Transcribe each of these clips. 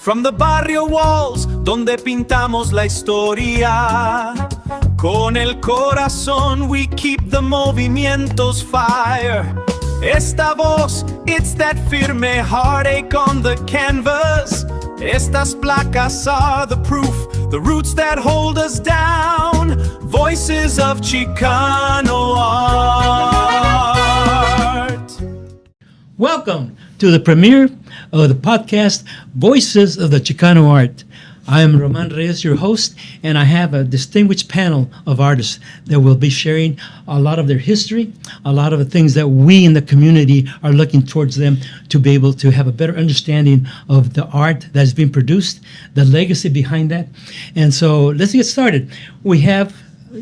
From the barrio walls, donde pintamos la historia. Con el corazón we keep the movimientos fire. Esta voz, it's that firme heartache on the canvas. Estas placas are the proof, the roots that hold us down. Voices of Chicano Art. Welcome to the premiere of the podcast, Voices of the Chicano Art. I am Roman Reyes, your host, and I have a distinguished panel of artists that will be sharing a lot of their history, a lot of the things that we in the community are looking towards them to be able to have a better understanding of the art that's been produced, the legacy behind that. And so let's get started. We have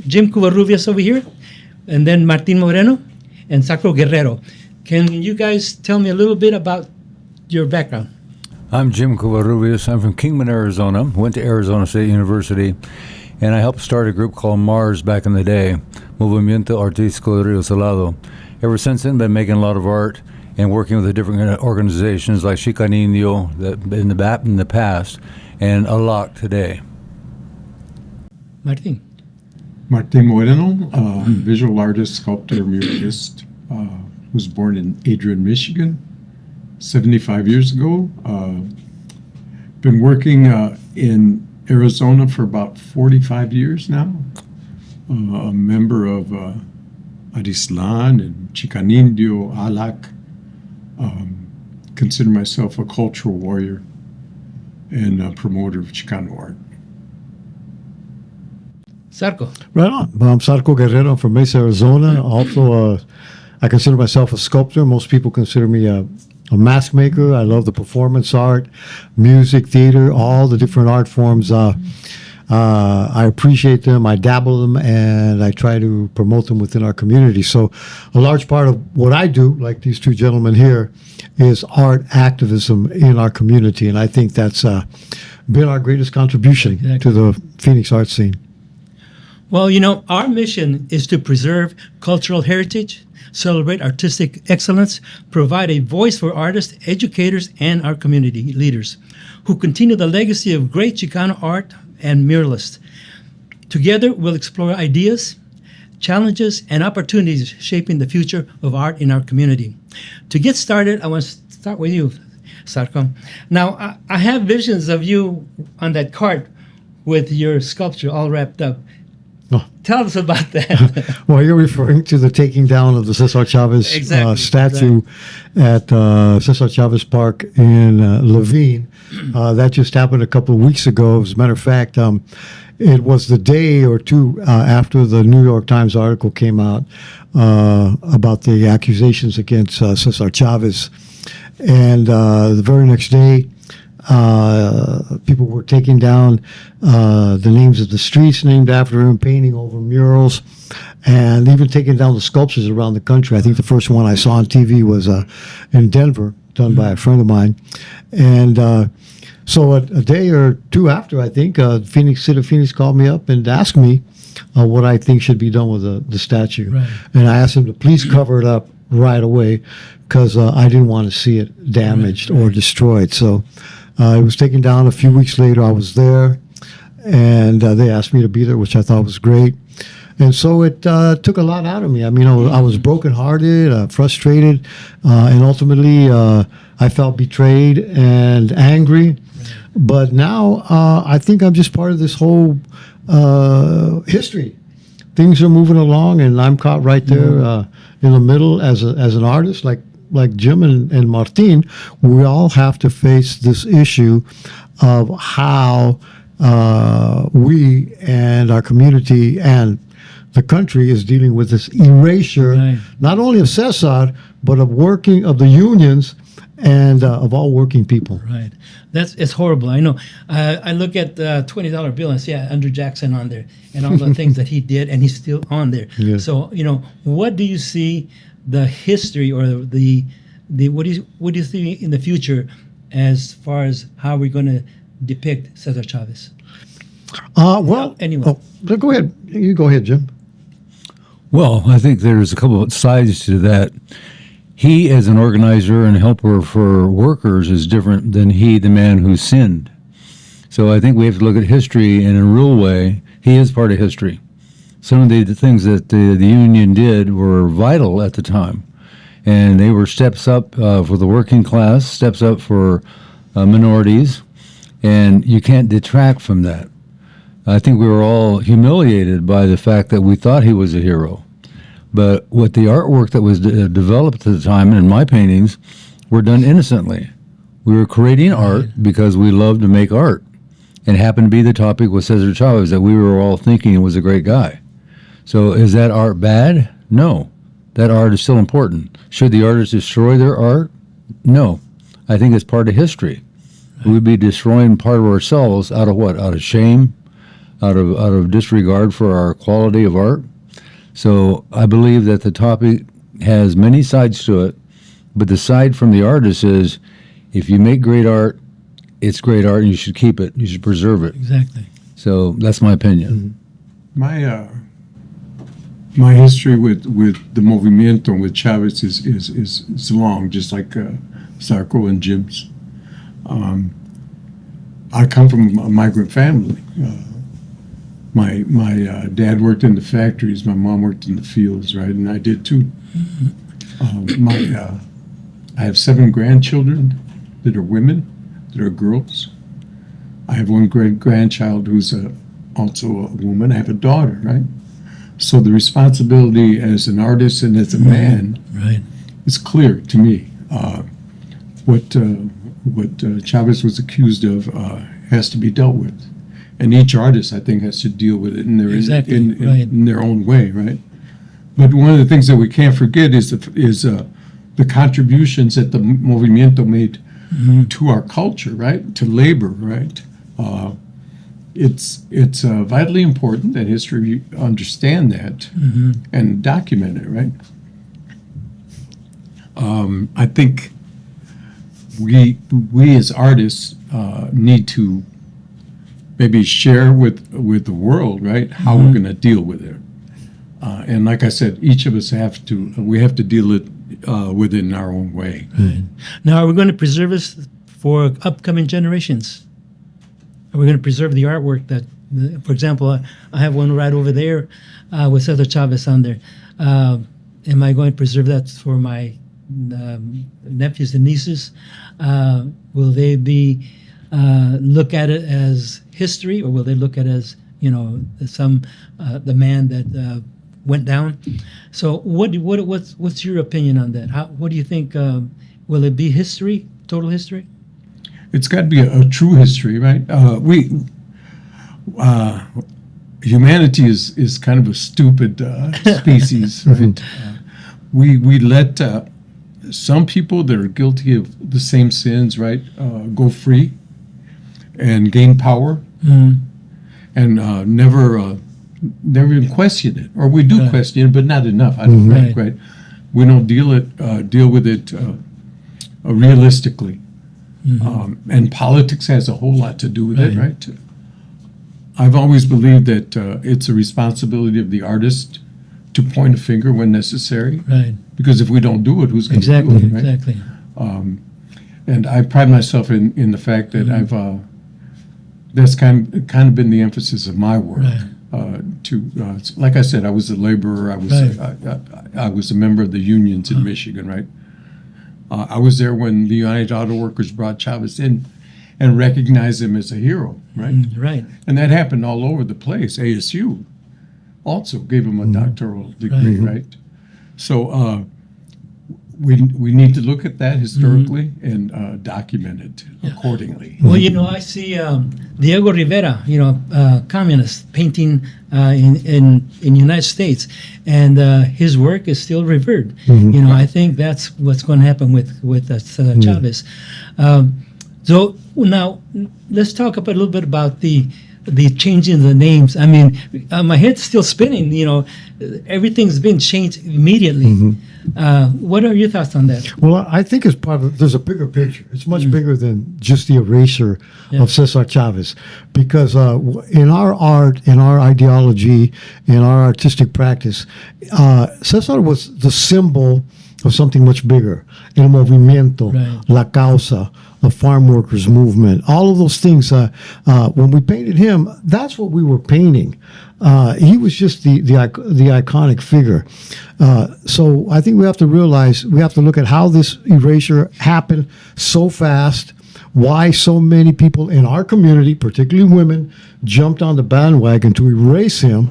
Jim Covarrubias over here, and then Martin Moreno and Zarco Guerrero. Can you guys tell me a little bit about your background? I'm Jim Covarrubias. I'm from Kingman, Arizona. Went to Arizona State University, and I helped start a group called MARS back in the day, Movimiento Artístico de Rio Salado. Ever since then, been making a lot of art and working with the different organizations like Chicanino in the past, and ALAC today. Martin Moreno, visual artist, sculptor, muralist, was born in Adrian, Michigan, 75 years ago. Been working in Arizona for about 45 years now. A member of Arislan and Chicanino, ALAC. Consider myself a cultural warrior and a promoter of Chicano art. Zarco. Right on. I'm Zarco Guerrero from Mesa, Arizona. Also, I consider myself a sculptor. Most people consider me a mask maker. I love the performance art, music, theater, all the different art forms. I appreciate them, I dabble them, and I try to promote them within our community. So a large part of what I do, like these two gentlemen here, is art activism in our community. And I think that's been our greatest contribution to the Phoenix art scene. Well, our mission is to preserve cultural heritage, celebrate artistic excellence, provide a voice for artists, educators, and our community leaders who continue the legacy of great Chicano art and muralists. Together, we'll explore ideas, challenges, and opportunities shaping the future of art in our community. To get started, I want to start with you, Zarco. Now, I have visions of you on that cart with your sculpture all wrapped up. Oh. Tell us about that. Well, you're referring to the taking down of the Cesar Chavez statue at Cesar Chavez Park in Levine. That just happened a couple of weeks ago. As a matter of fact, it was the day or two after the New York Times article came out about the accusations against Cesar Chavez. And the very next day, people were taking down the names of the streets named after him, painting over murals, and even taking down the sculptures around the country. I think the first one I saw on TV was in Denver, done by a friend of mine. And so a day or two after, I think, City of Phoenix called me up and asked me what I think should be done with the statue. Right. And I asked him to please cover it up right away because I didn't want to see it damaged or destroyed. So it was taken down a few weeks later. I was there, and they asked me to be there, which I thought was great. And so it took a lot out of me. I mean, I was brokenhearted, frustrated, and ultimately I felt betrayed and angry. But now I think I'm just part of this whole history. Things are moving along, and I'm caught right there in the middle as an artist, like Jim and Martin. We all have to face this issue of how we and our community and the country is dealing with this erasure, not only of Cesar, but of the unions and of all working people. Right. It's horrible. I know. I look at the $20 bill and see Andrew Jackson on there and all the things that he did, and he's still on there. Yeah. So, what do you see the history or the what do you see in the future as far as how we're going to depict Cesar Chavez? Anyway. Go ahead. You go ahead, Jim. Well, I think there's a couple of sides to that. he, as an organizer and helper for workers, is different than he, the man who sinned. So I think we have to look at history in a real way. He is part of history. Some of the things that the union did were vital at the time, and they were steps up for the working class, steps up for minorities, and you can't detract from that. I think we were all humiliated by the fact that we thought he was a hero. But what the artwork that was developed at the time, and in my paintings, were done innocently. We were creating art because we loved to make art. And it happened to be the topic with Cesar Chavez that we were all thinking was a great guy. So is that art bad? No. That art is still important. Should the artists destroy their art? No. I think it's part of history. We'd be destroying part of ourselves out of what? Out of shame? Out of disregard for our quality of art? So I believe that the topic has many sides to it, but the side from the artist is, if you make great art, it's great art, and you should keep it. You should preserve it. Exactly. So that's my opinion. My history with the movimiento with Chavez is long, just like Zarco and Jim's. I come from a migrant family. My dad worked in the factories. My mom worked in the fields, right? And I did too. I have 7 grandchildren that are women, that are girls. I have one great-grandchild who's also a woman. I have a daughter, right? So the responsibility as an artist and as a man is clear to me. What Chavez was accused of has to be dealt with. And each artist, I think, has to deal with it in their in their own way, right? But one of the things that we can't forget is the contributions that the movimiento made to our culture, right? To labor, right? It's vitally important that history understand that and document it, right? I think we as artists need to maybe share with the world, right, how we're going to deal with it. And like I said, each of us have to deal it with it in our own way. Right. Now, are we going to preserve this for upcoming generations? Are we going to preserve the artwork that, for example, I have one right over there with Cesar Chavez on there. Am I going to preserve that for my nephews and nieces? Will they be look at it as history, or will they look at it as, the man that went down? So what's your opinion on that? What do you think? Will it be history, total history? It's got to be a true history, right? Humanity is kind of a stupid species, right? We let some people that are guilty of the same sins, right, go free and gain power, and never even question it, or we do question it, but not enough. I don't think, right? We don't deal with it realistically, and politics has a whole lot to do with it, right? I've always believed that it's a responsibility of the artist to point a finger when necessary, right? Because if we don't do it, who's going to do it, right? Exactly. And I pride myself in the fact that I've that's kind of been the emphasis of my work. Like I said, I was a laborer. I was a member of the unions in Michigan, right? I was there when the United Auto Workers brought Chavez in and recognized him as a hero, right? Right. And that happened all over the place. ASU also gave him a doctoral degree, right? So we need to look at that historically and document it accordingly. Well, I see Diego Rivera, communist, painting in United States, and his work is still revered. I think that's what's going to happen with Cesar Chavez. So now let's talk a little bit about the changing of the names. I mean, my head's still spinning. Everything's been changed immediately. What are your thoughts on that? Well, I think it's there's a bigger picture. It's much bigger than just the erasure of Cesar Chavez, because in our art, in our ideology, in our artistic practice, Cesar was the symbol of something much bigger. El movimiento, Right. la causa, the farm workers movement, all of those things. When we painted him, that's what we were painting. He was just the iconic figure. So I think we have to realize, we have to look at how this erasure happened so fast, why so many people in our community, particularly women, jumped on the bandwagon to erase him,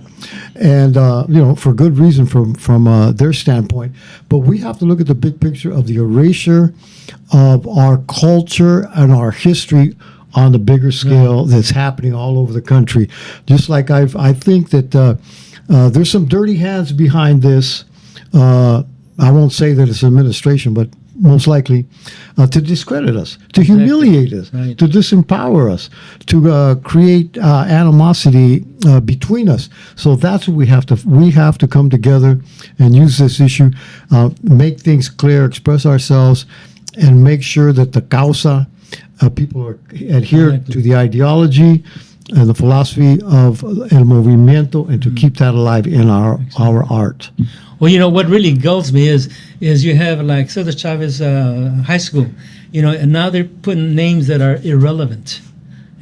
and for good reason from their standpoint. But we have to look at the big picture of the erasure of our culture and our history on the bigger scale that's happening all over the country. Just like I think that there's some dirty hands behind this. I won't say that it's administration, but most likely to discredit us, to humiliate us, Right. to disempower us, to create animosity between us. So that's what we have to come together and use this issue, make things clear, express ourselves, and make sure that the causa, people are adhere Exactly. to the ideology and the philosophy of el movimiento, and to keep that alive in our art. Well, what really gulls me is you have like Cesar Chavez High School, and now they're putting names that are irrelevant.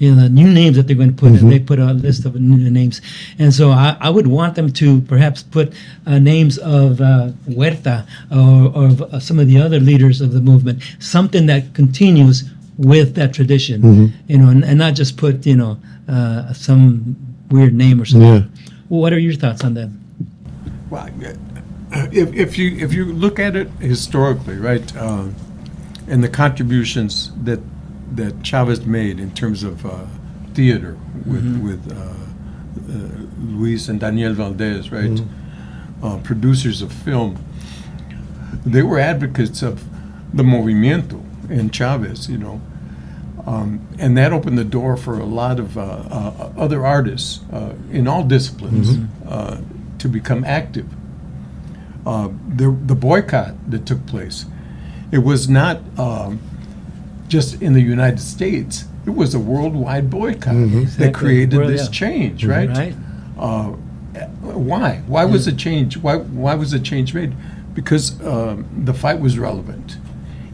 The new names that they're going to put in. They put a list of new names. And so I would want them to perhaps put names of Huerta or of some of the other leaders of the movement, something that continues with that tradition, and not just put, some weird name or something. Yeah. Well, what are your thoughts on that? Well, if you look at it historically, right, and the contributions that Chavez made in terms of theater with Luis and Daniel Valdez, right, producers of film, they were advocates of the movimiento in Chavez, and that opened the door for a lot of other artists in all disciplines to become active. The boycott that took place, it was not just in the United States. It was a worldwide boycott that Exactly. created Well, this yeah. change, right? Right. Why? Why was the change? Why was the change made? Because the fight was relevant,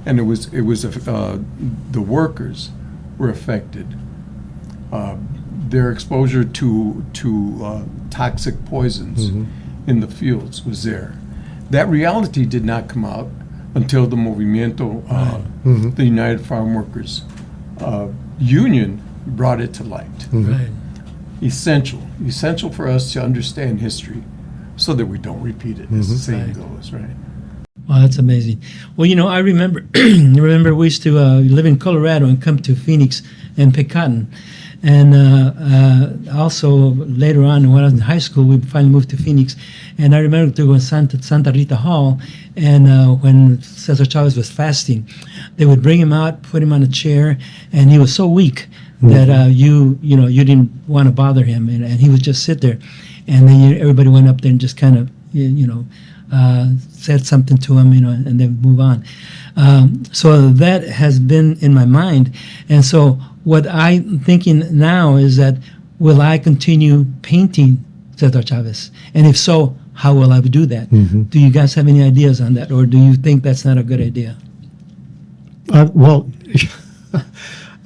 and it was the workers were affected. Their exposure to toxic poisons in the fields was there. That reality did not come out until the Movimiento, the United Farm Workers Union, brought it to light. Right. Essential for us to understand history so that we don't repeat it, as the saying goes, right? Wow, that's amazing. Well, I remember we used to live in Colorado and come to Phoenix and pick cotton. And also later on, when I was in high school, we finally moved to Phoenix. And I remember to go to Santa Rita Hall, and when Cesar Chavez was fasting, they would bring him out, put him on a chair, and he was so weak that you didn't want to bother him, and he would just sit there. And then everybody went up there and just kind of, said something to him, and then move on. So that has been in my mind. And so what I'm thinking now is that, will I continue painting Cesar Chavez? And if so, how will I do that? Do you guys have any ideas on that, or do you think that's not a good idea? Well,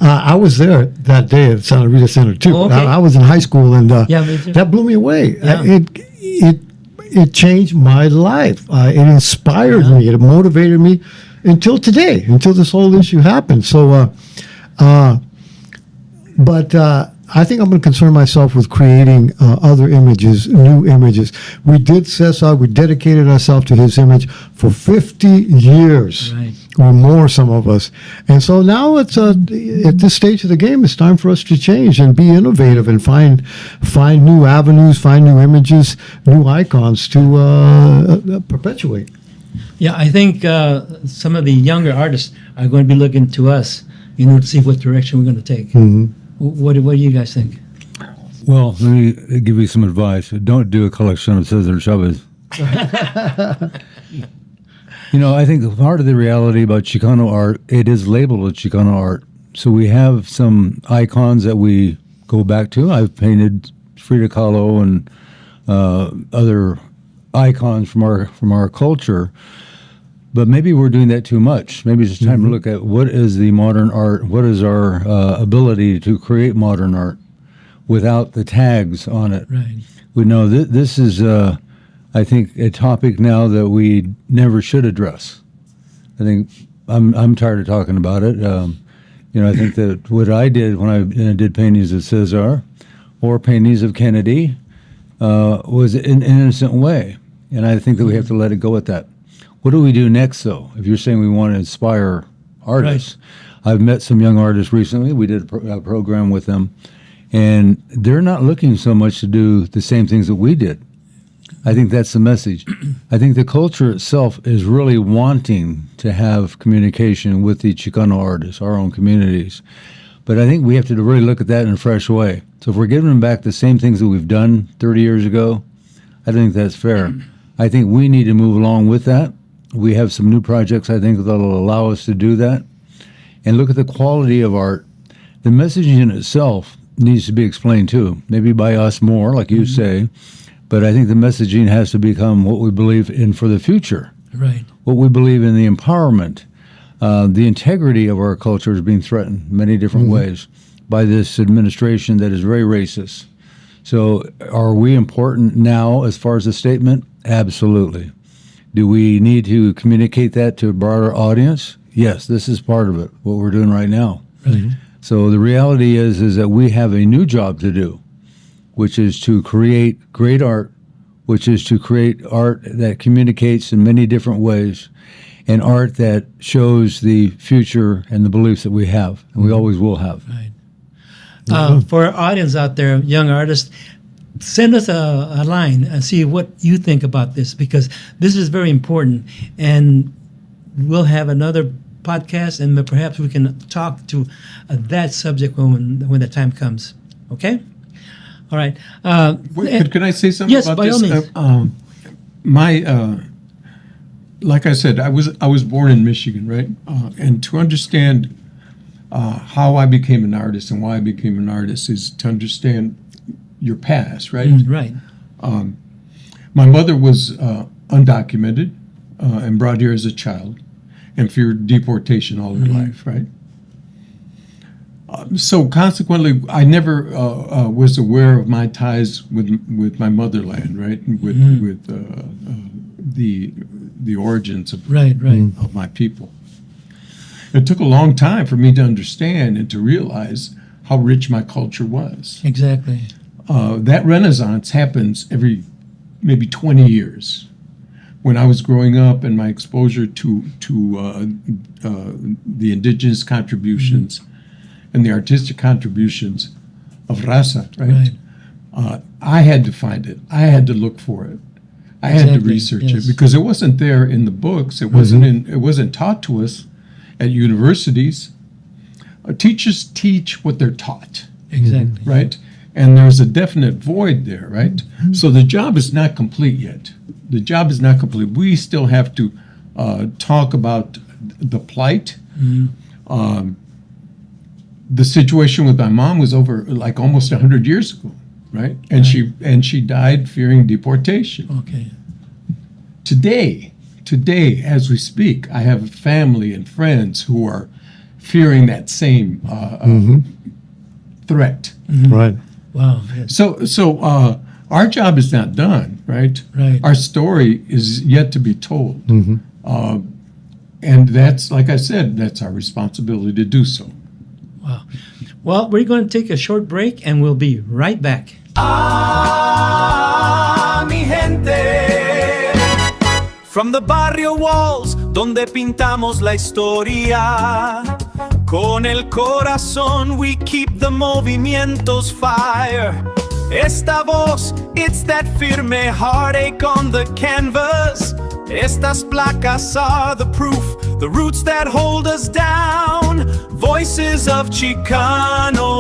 I was there that day at Santa Rita Center too. Oh, okay. I was in high school, and Yeah, me too. that blew me away. Yeah. It changed my life. It inspired me. It motivated me until today, until this whole issue happened. So, but I think I'm going to concern myself with creating other images, new images. We did Cesar, we dedicated ourselves to his image for 50 years. Right. Or more, some of us. And so now it's at this stage of the game, it's time for us to change and be innovative and find new avenues, find new images, new icons to perpetuate. Yeah, I think some of the younger artists are going to be looking to us, to see what direction we're going to take. What do you guys think? Well, let me give you some advice. Don't do a collection of Cesar Chavez. I think part of the reality about Chicano art, it is labeled as Chicano art. So we have some icons that we go back to. I've painted Frida Kahlo and other icons from our culture. But maybe we're doing that too much. Maybe it's time to look at what is the modern art, what is our ability to create modern art without the tags on it. Right. We know this is, I think, a topic now that we never should address. I think I'm tired of talking about it. I think that what I did when I did paintings of Cesar or paintings of Kennedy was in an innocent way. And I think that we have to let it go at that. What do we do next, though? If you're saying we want to inspire artists, I've met some young artists recently. We did a program with them, and they're not looking so much to do the same things that we did. I think that's the message. I think the culture itself is really wanting to have communication with the Chicano artists, our own communities. But I think we have to really look at that in a fresh way. So if we're giving them back the same things that we've done 30 years ago, I think that's fair. I think we need to move along with that. We have some new projects, I think, that will allow us to do that. And look at the quality of art. The messaging in itself needs to be explained, too. Maybe by us more, like you say. But I think the messaging has to become what we believe in for the future. Right. What we believe in the empowerment. The integrity of our culture is being threatened in many different ways by this administration that is very racist. So are we important now as far as a statement? Absolutely. Do we need to communicate that to a broader audience? Yes, this is part of it, what we're doing right now. Right. So the reality is that we have a new job to do, which is to create great art, which is to create art that communicates in many different ways, and art that shows the future and the beliefs that we have, and we always will have. Right. For our audience out there, young artists, send us a line and see what you think about this, because this is very important, and we'll have another podcast, and perhaps we can talk to that subject when the time comes. Okay? All right. Can I say something yes, about by this? all means. Like I said, I was born in Michigan, right? And to understand how I became an artist and why I became an artist is to understand your past, right? Right. My mother was undocumented and brought here as a child and feared deportation all her life, right? So consequently, I never was aware of my ties with my motherland, right? With the origins of of my people. It took a long time for me to understand and to realize how rich my culture was. Exactly. That renaissance happens every maybe 20 years. When I was growing up and my exposure to the indigenous contributions and the artistic contributions of Raza, right? I had to find it. I had to look for it. I had to research it because it wasn't there in the books. It wasn't taught to us at universities. Teachers teach what they're taught. Exactly. Right? And there's a definite void there, right? So the job is not complete yet. The job is not complete. We still have to talk about the plight. The situation with my mom was over like almost 100 years ago, right? And she died fearing deportation. Okay. Today, as we speak, I have family and friends who are fearing that same threat. Right. Wow. Yes. So our job is not done, right? Right. Our story is yet to be told. And that's, like I said, that's our responsibility to do so. Wow. Well, we're going to take a short break, and we'll be right back. Mi gente. From the barrio walls, donde pintamos la historia. Con el corazón, we keep the movimientos fire. Esta voz, it's that firme heartache on the canvas. Estas placas are the proof, the roots that hold us down. Voices of Chicano